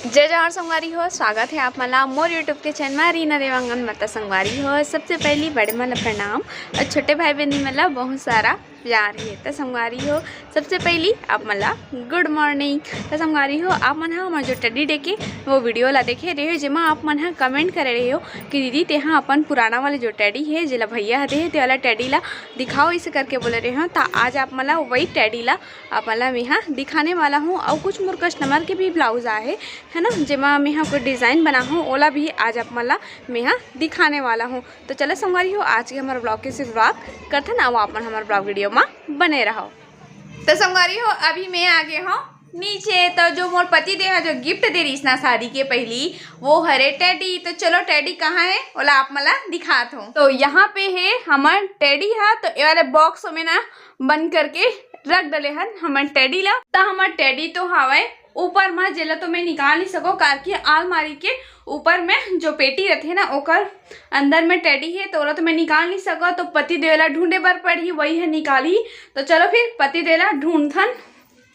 जय जवाहर संगवारी हो। स्वागत है आप मला मोर यूट्यूब के चैनल में रीना देवांगन माता संगवारी हो। सबसे पहली बड़े मला प्रणाम और छोटे भाई बहनी मला बहुत सारा प्यार है। तो संगवारी हो सबसे पहली आप मला गुड मॉर्निंग। तो संगवारी हो आप मन हमारे जो टेडी डे के वो वीडियो ला देखे रहे हो जेमा आप मन कमेंट करे रहे हो कि दीदी तेहा अपन पुराना वाले जो टेडी है जिला भैया हते है ते वाला टेडी ला दिखाओ इसे करके बोले रहे हो। तो आज आप मला वही टेडी ला आप मला मैं यहाँ दिखाने वाला हूँ। और कुछ मोर कस्टमर के भी ब्लाउज आए है ना जेमा मैं यहाँ कोई डिज़ाइन बना हूँ ओला भी आज आप मला मैं यहाँ दिखाने वाला हूँ। तो चलो संगवारी हो आज के हमारे ब्लॉग के शुरुआत करते ना वो अपन हमारे ब्लॉग वीडियो में बने रहो। तो संगवारी हो अभी मैं आगे हूँ नीचे। तो जो मोर पति देव जो गिफ्ट दे रही ना शादी के पहली वो हरे टेडी। तो चलो टेडी कहाँ है ओला आप मला दिखात हूँ। तो यहाँ पे है हमार टेडी है। तो ये वाले बॉक्स में ना बंद करके रख डले हन हमार टेडी ला। तो हमार टेडी तो हवाए ऊपर में जेला तो मैं निकाल नहीं सको कार की अलमारी के ऊपर में जो पेटी रहती है ना ओकर अंदर में टेडी है तो ओला तो मैं निकाल नहीं सको। तो पति देवला ढूंढे बर पड़ी वही है निकाली। तो चलो फिर पति देवला ढूंढथन।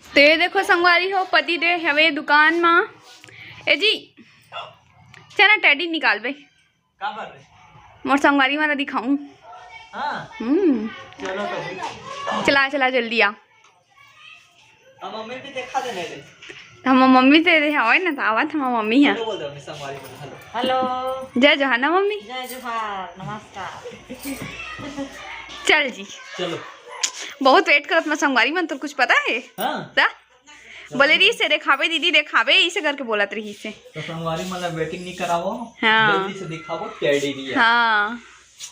तो ये देखो संगवारी हो पति देव हवे दुकान में। ए जी चला टेडी निकाल बे मोर संगवारी वाला दिखाऊं। चलो तो चला चला जल्दी आ। मम्मी भी देखा देने दे। हम मम्मी से दे हवा ना आवत हम मम्मी है। बोल दो संगवारी को हेलो हेलो जय जोहार ना मम्मी। जय जोहार नमस्कार। चल जी चलो बहुत वेट करत मैं संगवारी मन तो कुछ पता है। हां ता बोले रही से देखावे दीदी देखावे इसे करके बोलत रही से। तो संगवारी मतलब वेटिंग नहीं करावो। हाँ। जल्दी से दिखावो टेडी भी है। हाँ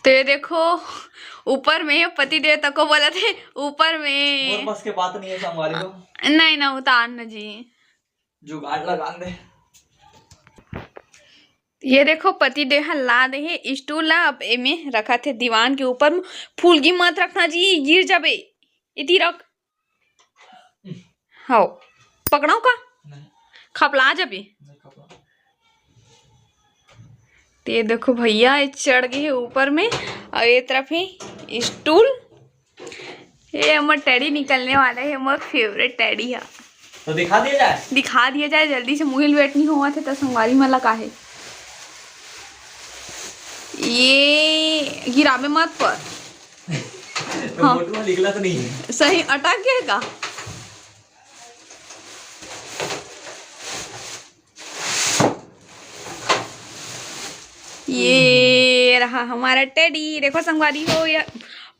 तो ये देखो ऊपर में पति देव तक को बोला थे ऊपर में और बस के बात नहीं है संगवारी को। नहीं ना उतार ना जी जुगाड़ लगा दे। ये देखो पति देव ला दे है स्टूल ला अब एमे रखा थे दीवान के ऊपर। फूल की मत रखना जी गिर जाबे इती रख हो पकड़ाओ का नहीं खपला जाबे। नहीं कपड़ा। तो ये देखो भैया ये चढ़ गए है ऊपर में और ये तरफ है स्टूल। ये हमारा टेडी निकलने वाला है हमारा फेवरेट टेडी है। तो दिखा दिया जाए। दिखा दिया जाए जल्दी से मुहिल वेट नहीं हुआ थे तो संगवारी मला का है ये गिराबे मत पर। तो हाँ। मोटू निकला तो नहीं है। सही अटक गएगा। ये रहा हमारा टेडी। देखो संगवारी हो या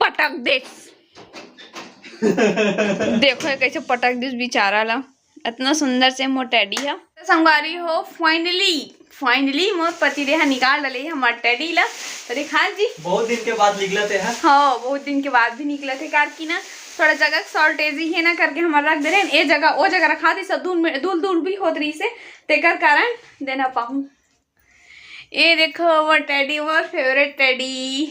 पटक देख देखो ये कैसे पटक दिस बेचारा ला इतना सुंदर से मोर टेडी है। तो संगवारी हो फाइनली मोर पति देहा निकाल डले हमार टेडी ला। तो दिखा जी बहुत दिन के बाद निकला थे। हाँ बहुत दिन के बाद भी निकले थे कार की ना थोड़ा जगह शॉर्टेज ही है ना करके हमारा रख दे रहे हैं। ये जगह वो जगह रखा थी सब दूल भी होत रही से तेकर कारण देना पाऊँ। ये देखो वो टेडी मोर फेवरेट टेडी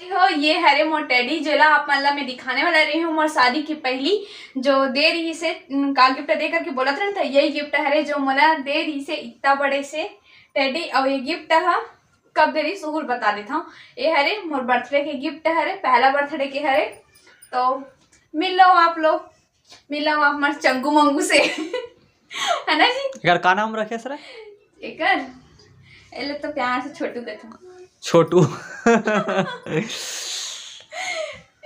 हो। ये हरे मोर टेडी जो ला आप मतलब मैं दिखाने वाला रही हूँ मोर शादी की पहली जो दे रही से का गिफ्ट दे करके बोला था ना। यही गिफ्ट हरे जो मला दे रही से इतना बड़े से टेडी। और ये गिफ्ट है कब दे रही सुहुल बता देता हूँ। ये हरे मोर बर्थडे के गिफ्ट हरे पहला बर्थडे के हरे। तो मिल लो आप लोग मिल लो आप हमारे चंगू मंगू से है ना जी। यार का नाम रखे सर एकर एले तो प्यार से छोटू कहता हूँ छोटू।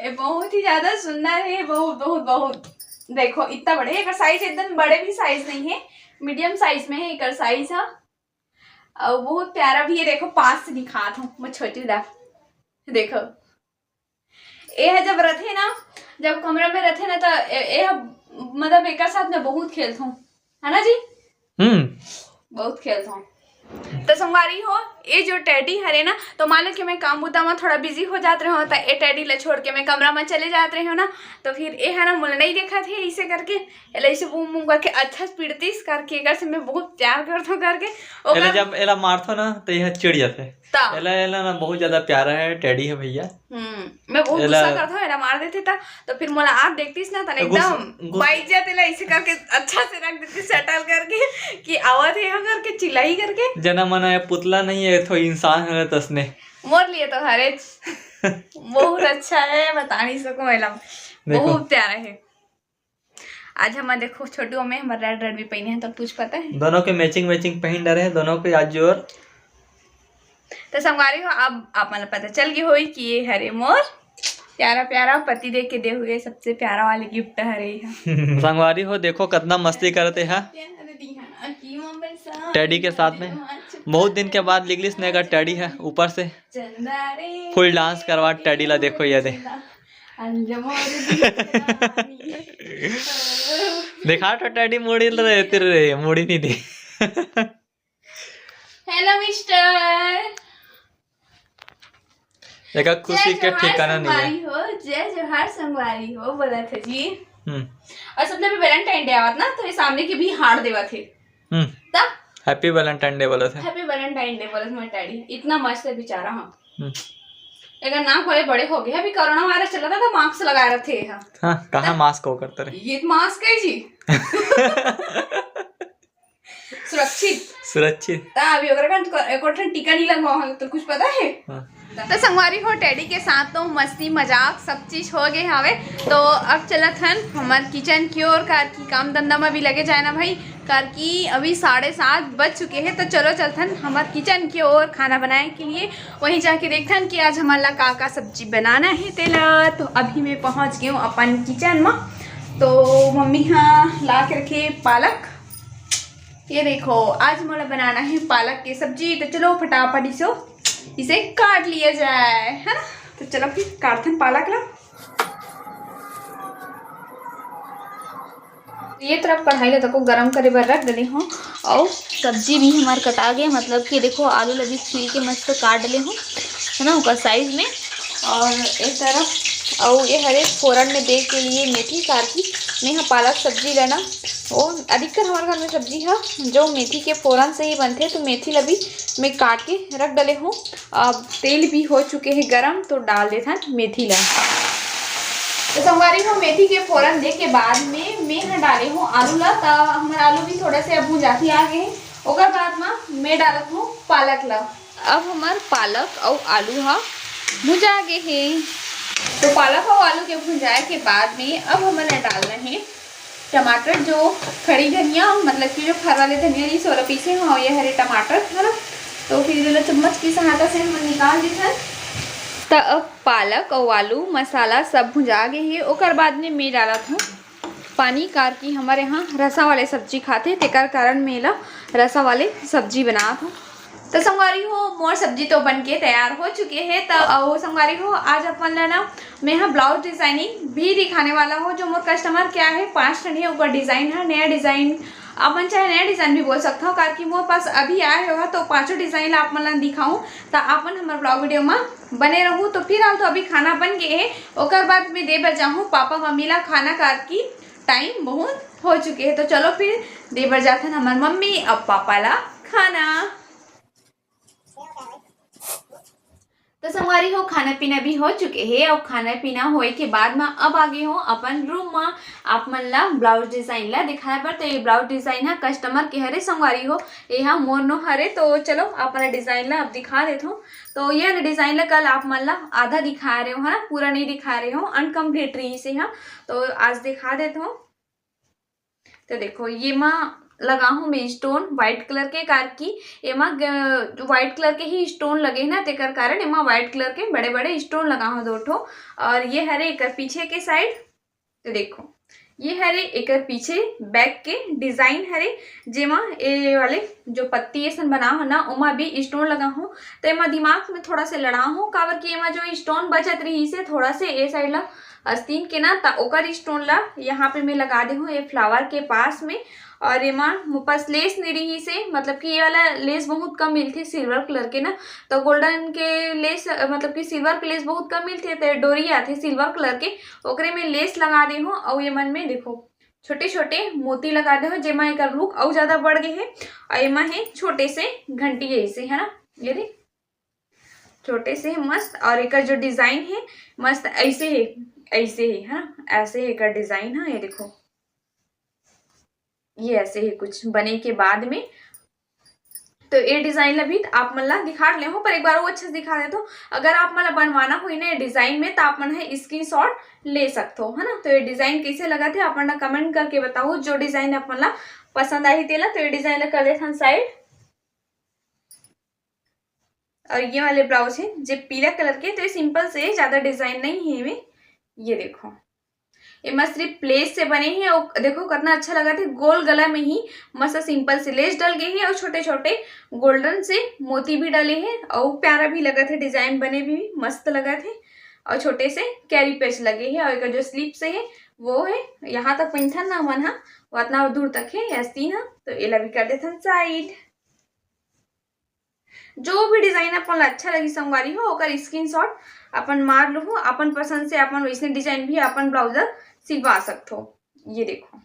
ये बहुत ही ज्यादा सुंदर है बहुत बहुत बहुत। देखो इतना बड़े है साइज एकदम बड़े भी साइज नहीं है मीडियम साइज में है एक साइज है। और बहुत प्यारा भी है। देखो पास से दिखात हूँ मैं छोटी ला देखो ये है जब रथे ना जब कमरे में रथे ना तो ये मतलब एक साथ में बहुत खेलता हूँ है ना जी। बहुत खेलता हूँ। तो संगवारी हो ये जो टेडी हरे ना तो मान लो कि मैं काम बुता में थोड़ा बिजी हो जाते रहो तो ये टेडी ले छोड़ के मैं कमरा में चले जाते रहे हो ना। तो फिर ये है ना मुझे नहीं देखा थे इसे करके ऐसे बूम बूम करके अच्छा स्पीडतीस करके एक से मैं बहुत प्यार करता हूँ करके एला जब एला मारथो ना तो यह चिढ़ जाते। एला एला ना बहुत ज्यादा प्यारा है टेडी है भैया। मैं बहुत गुस्सा करता हूँ एला मार देते था। तो फिर मोला आप देखतीस ना तो एकदम बाइक जाते ला इसे करके अच्छा से रख देती सेटल करके कि आवाज यहाँ करके चिल्लाई करके जना मना पुतला नहीं है तो इंसान है तसने मोर लिए तो हरे बहुत अच्छा है बता नहीं सकूं। बहुत प्यारा है। आज हम देखो छोटू में हम रेड रेड भी पहने हैं, तो कुछ पता है दोनों के मैचिंग पहन डरे हैं दोनों के आज जोर। तो संगवारी हो अब आप मतलब पता चल गई होई कि ये हरे मोर प्यारा प्यारा पति देख के दे हुए सबसे प्यारा वाली गिफ्ट हरे संगवारी हो देखो कितना मस्ती करते हैं टैडी के साथ में। बहुत दिन के बाद इंग्लिश ने का टैडी है ऊपर से फुल डांस करवा टैडी ला देखो ये दे देखा तो टैडी मुड़ी रहती रे मुड़ी नहीं दी। हेलो मिस्टर देखा खुशी के ठिकाना नहीं है। हो जय जोहार संगवारी हो बोला था जी। और सबने भी वैलेंटाइन डे आवत ना तो ये सामने के भी हार देवा थे तब हैप्पी वैलेंटाइन डे बोला था। हैप्पी वैलेंटाइन डे बोला था डैडी इतना मस्त है बेचारा। हाँ अगर नाक वाले बड़े हो गए अभी कोरोना वायरस चला था तो मास्क लगा रहे थे। हाँ कहाँ मास्क हो करते रहे ये मास्क है जी सुरक्षित अभी अगर टीका नहीं लगवा तो कुछ पता है। तो संगवारी हो टैडी के साथ तो मस्ती मजाक सब चीज हो गए हवे। तो अब चलत हन हमार किचन की ओर कार की काम धंधा में भी लगे जाए ना भाई कार की अभी 7:30 बज चुके हैं। तो चलो चलथन हमार किचन की ओर खाना बनाए के लिए वहीं जाके देखथन कि आज हमारा का सब्जी बनाना है तेला। तो अभी मैं पहुंच गई हूँ अपन किचन में। तो मम्मी हाँ ला के रखे पालक ये देखो आज मोला बनाना है पालक की सब्जी। तो चलो फटाफट इसे काट लिया जाए है ना। तो चलो फिर काटथन पालक ला। ये तरफ कढ़ाई ला तको गरम करे बर रख डले हूँ और सब्जी भी हमारे कटा गए मतलब कि देखो आलू लगी छील के मस्त काट डले हूँ है ना उसका साइज में। और एक तरफ और ये हरे फोरन में दे के लिए मेथी कार की मैं यहाँ पालक सब्जी लेना वो अधिकतर हमारे घर में सब्जी है जो मेथी के फोरन से ही बनते हैं। तो मेथी लभी मैं काट के रख डले हूँ। अब तेल भी हो चुके हैं गरम तो डाल देता मेथी ला। तो संगवारी हो मेथी के फोरन दे के बाद में मैं यहाँ डाले हूँ आलू ला। तो हमारे आलू भी थोड़ा से अब जाती आ गए हैं ओकर बाद में मैं डालत हूँ पालक ला। अब हमारे पालक और आलू हा भुजा गए हैं। तो पालक और आलू के भुजाए के बाद में अब हमें डालना है टमाटर जो खड़ी धनिया मतलब कि जो फर वाले धनिया जी 16 पीसे हाँ ये हरे टमाटर है ना। तो फिर चम्मच की सहायता से हम निकाल देते हैं। तो अब पालक और आलू मसाला सब भुजा गए हैं ओकर बाद में मैं डालत हूँ पानी कार की हमारे यहाँ रसा वाले सब्जी खाते तेकर कारण मेला रसा वाले सब्जी बनात हूँ। तो संगवारी हो मोर सब्जी तो बनके तैयार हो चुके हैं। तो संगवारी हो आज अपन लेना मैं यहाँ ब्लाउज डिजाइनिंग भी दिखाने वाला हूँ जो मोर कस्टमर क्या है 5 ठंडी ऊपर डिजाइन है नया डिजाइन अपन चाहे नया डिजाइन भी बोल सकता हूँ कार की मोर पास अभी आए होगा तो 5 डिजाइन आप मन दिखाऊँ तो अपन हमारे ब्लॉग वीडियो में बने रहूँ। तो फिर तो अभी खाना बन गए है ओकर बाद मैं दे बजाऊँ पापा मम्मी ला खाना कार की टाइम बहुत हो चुके हैं। तो चलो फिर दे बजाथन हमार मम्मी अब पापा ला खाना। तो संगवारी हो खाना पीना भी हो चुके हैं और खाना पीना होए के बाद में अब आ गए हो अपन रूम में आप मन ला ब्लाउज डिजाइन ला दिखाए पर। तो ये ब्लाउज डिजाइन है कस्टमर के हरे संगवारी हो यहाँ मोर नो हरे। तो चलो आप मन डिजाइन ला अब दिखा देता हूँ। तो यह डिजाइन ला कल आप मन ला आधा दिखा रहे हो है ना पूरा नहीं दिखा रहे हो अनकम्प्लीट रही से यहाँ। तो आज दिखा देता हूँ। तो देखो ये माँ लगा हूँ मैं स्टोन व्हाइट कलर के कार की एमा व्हाइट कलर के ही स्टोन लगे ना तेकर कारण एमा व्हाइट कलर के बड़े बड़े स्टोन लगा हूँ 2 ठो। और ये हरे एक पीछे के साइड तो देखो ये हरे एक पीछे बैक के डिजाइन हरे जेमा ए वाले जो पत्ती ऐसा बना हो ना उमा भी स्टोन लगा हूँ। तो एमा दिमाग में थोड़ा से लड़ा हूँ काबर की एमा जो स्टोन बचत रही से थोड़ा से ए साइड ला अस्तीन के ना ता ओकर स्टोन ला यहाँ पे मैं लगा दे हूँ ये फ्लावर के पास में। और एमा पास लेस नहीं रही से मतलब कि ये वाला लेस बहुत कम मिलते सिल्वर कलर के ना। तो गोल्डन के लेस मतलब कि सिल्वर के लेस बहुत कम मिलते तो डोरी आते सिल्वर कलर के ओकरे में लेस लगा दे हूँ। और ये मन में देखो छोटे छोटे मोती लगा दे हो जेमा एक रुख और ज्यादा बढ़ गए है। और एमा है छोटे से घंटी ऐसे है ना ये देख छोटे से मस्त। और एक जो डिजाइन है मस्त ऐसे है ना ऐसे एक डिजाइन है ये देखो ये ऐसे ही कुछ बने के बाद में तो ये डिजाइन ला भी आप मन ला दिखा ले हो, पर एक बार वो अच्छे से दिखा दे। तो अगर आप मन ला बनवाना हुई ना डिजाइन में तो आप मन है स्क्रीनशॉट ले सकते हो, है ना। तो ये डिजाइन कैसे लगा थे आप मन ला कमेंट करके बताओ। जो डिजाइन आप मन ला पसंद आई थी ला तो ये डिजाइन ला कर देते साइड। और ये वाले ब्लाउज है जो पीला कलर के, तो ये सिंपल से ज्यादा डिजाइन नहीं है में। ये देखो ये मस्त सिर्फ प्लेस से बने हैं और देखो कितना अच्छा लगा था। गोल गला में ही मस्त सिंपल से लेस डल गए हैं और छोटे छोटे गोल्डन से मोती भी डले हैं और प्यारा भी लगा थे। डिजाइन बने भी मस्त लगा थे और छोटे से कैरी पेच लगे हैं। और एक जो स्लीप से है वो है यहाँ तक पैंथन ना मन है वो इतना दूर तक है ऐसी ना। तो ये भी कर देते साइड। जो भी डिजाइन अपन अच्छा लगी संगवारी हो ओकर स्क्रीनशॉट अपन मार लो। अपन पसंद से अपन वैसे डिजाइन भी अपन ब्लाउजर सिलवा सकते हो। ये देखो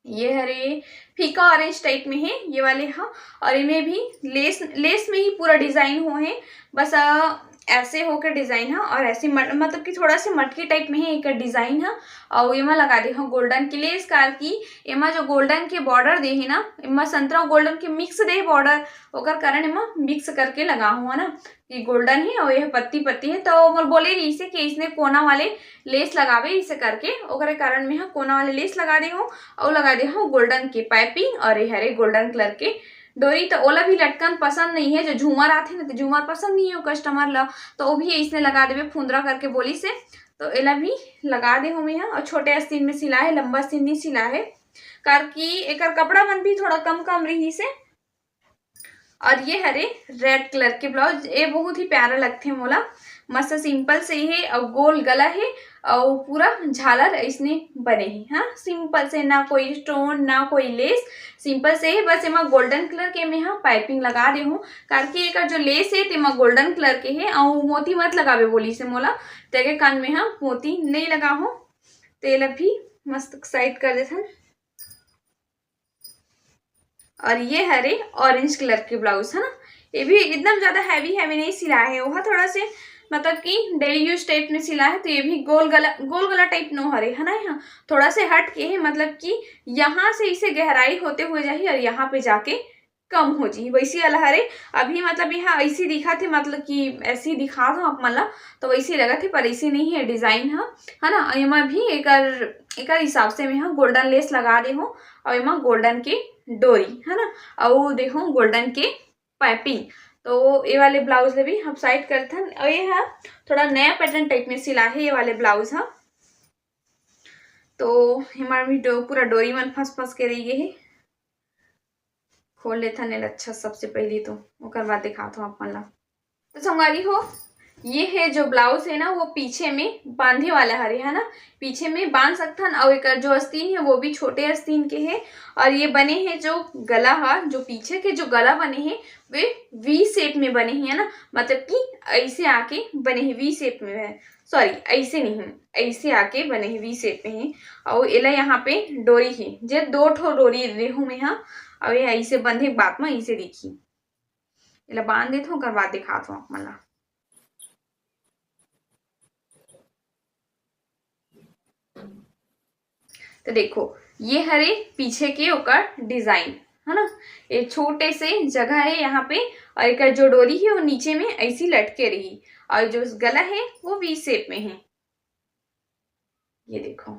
ये हरे फीका ऑरेंज टाइप में है ये वाले। हाँ और इनमें भी लेस में ही पूरा डिजाइन हो है। बस ऐसे होकर डिजाइन है और ऐसे मतलब कि थोड़ा सा मटकी टाइप में है एक डिजाइन है। और एमा लगा दे हम गोल्डन के लेस कार की। एमा जो गोल्डन के बॉर्डर दे है ना एमा संतरा गोल्डन के मिक्स दे बॉर्डर ओकर कारण एमा मिक्स करके लगा हुआ ना कि गोल्डन है और यह पत्ती पत्ती है। तो मोल बोले रही से कि इसने कोना वाले लेस लगावे इसे करके ओकर कारण में हाँ कोना वाले लेस लगा दे हो और लगा दे हो गोल्डन के पाइपिंग और ये हरे गोल्डन कलर के डोरी। तो ओला भी लटकन पसंद नहीं है। जो झूमर आते ना तो झूमर पसंद नहीं है कस्टमर ला तो वो भी इसने लगा देवे फुंदरा करके बोली से। तो एला भी लगा दे हूँ मैं और छोटे आस्तीन में सिला है लंबा आस्तीन नहीं सिला है कार की एक कपड़ा मन भी थोड़ा कम कम रही से। और ये हरे रेड कलर के ब्लाउज ये बहुत ही प्यारा लगते हैं मोला। मस्त सिंपल से है और गोल गला है और पूरा झालर इसने बने हैं। हाँ सिंपल से ना कोई स्टोन ना कोई लेस सिंपल से है। बस एमा गोल्डन कलर के में हाँ पाइपिंग लगा दे हूँ करके एक जो लेस है तेमा गोल्डन कलर के है और मोती मत लगावे बोली से मोला तेरे कान में हाँ मोती नहीं लगा हो। तेल भी मस्त साइड कर देते। और ये हरे ऑरेंज कलर के ब्लाउज है ना ये भी एकदम ज्यादा हैवी नहीं सिला है वहाँ थोड़ा से मतलब कि डेली यूज टाइप में सिला है। तो ये भी गोल गला टाइप नो हरे है ना यहाँ थोड़ा से हट के है मतलब कि यहाँ से इसे गहराई होते हुए जाए और यहाँ पे जाके कम हो जी वैसी वाला हरे। अभी मतलब यहाँ ऐसी दिखा थे मतलब कि ऐसी दिखा दो आप मतलब तो वैसे लगा थे पर ऐसी नहीं है डिजाइन है ना। एमा भी एक हिसाब से मैं गोल्डन लेस लगा दे हूँ और एमा गोल्डन के डोरी है ना और देखो गोल्डन के पाइपिंग। तो ये वाले ब्लाउज ले भी हम साइड करते हैं। और ये है थोड़ा नया पैटर्न टाइप में सिला है ये वाले ब्लाउज है। तो हमारा भी पूरा डोरी मन फंस के रही है। खोल लेता नहीं अच्छा सबसे पहले तो ओकर बाद दिखाता हूँ आप मन ला। तो संगवारी हो ये है जो ब्लाउज है ना वो पीछे में बांधे वाला हरे है ना पीछे में बांध सकता है। और एक जो आस्तीन है वो भी छोटे आस्तीन के हैं। और ये बने हैं जो गला है जो पीछे के जो गला बने हैं वे वी शेप में बने हैं ना मतलब कि ऐसे आके बने हैं वी शेप में है। सॉरी ऐसे नहीं ऐसे आके बने हैं वी शेप में है। और एला यहाँ पे डोरी है जे 2 ठो डोरी रेहू में है और ये ऐसे बंधे बात में ऐसे देखी एला बांध देता हूँ बाद दिखाता हूँ आप मला। तो देखो ये हरे पीछे के ओकर डिजाइन है ना ये छोटे से जगह है यहाँ पे और एक जो डोरी है वो नीचे में ऐसी लटके रही और जो गला है वो वी शेप में है। ये देखो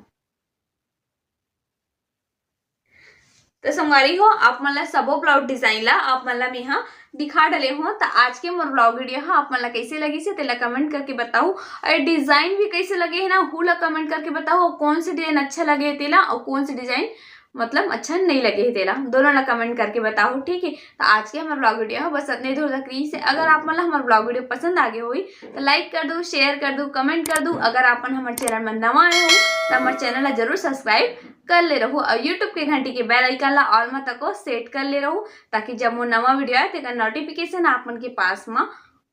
तो संगवारी हो आप मतलब सबो ब्लाउज डिजाइन ला आप मतलब यहाँ दिखा डले हो। तो आज के मोर ब्लॉग वीडियो है आप मतलब कैसे लगी से तेला कमेंट करके बताओ और डिजाइन भी कैसे लगे है ना हुला कमेंट करके बताओ कौन से डिजाइन अच्छा लगे है तेला और कौन से डिजाइन मतलब अच्छा नहीं लगे है तेला दोनों ना कमेंट करके बताओ ठीक है। तो आज के हमारा ब्लॉग वीडियो है बस इतने दूर तक रही से। अगर आप मतलब हमारा ब्लॉग वीडियो पसंद आ गए हुई तो लाइक कर दो शेयर कर दो कमेंट कर दो। अगर आप हमारे चैनल में नवा आए हो तो हमारे चैनल ला जरूर सब्सक्राइब कर ले रहो और यूट्यूब के घंटी के बेल आइकन ला ऑल में तक सेट कर ले रहो ताकि जब वो नवा वीडियो आए तो नोटिफिकेशन आप मन के पास में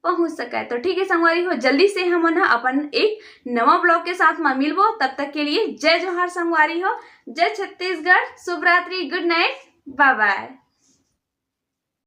पहुंच सके। तो ठीक है संगवारी हो जल्दी से हम अपन एक नवा ब्लॉग के साथ में मिलबो। तब तक के लिए जय जोहार संगवारी हो जय छत्तीसगढ़ शुभ रात्रि गुड नाइट बाय बाय।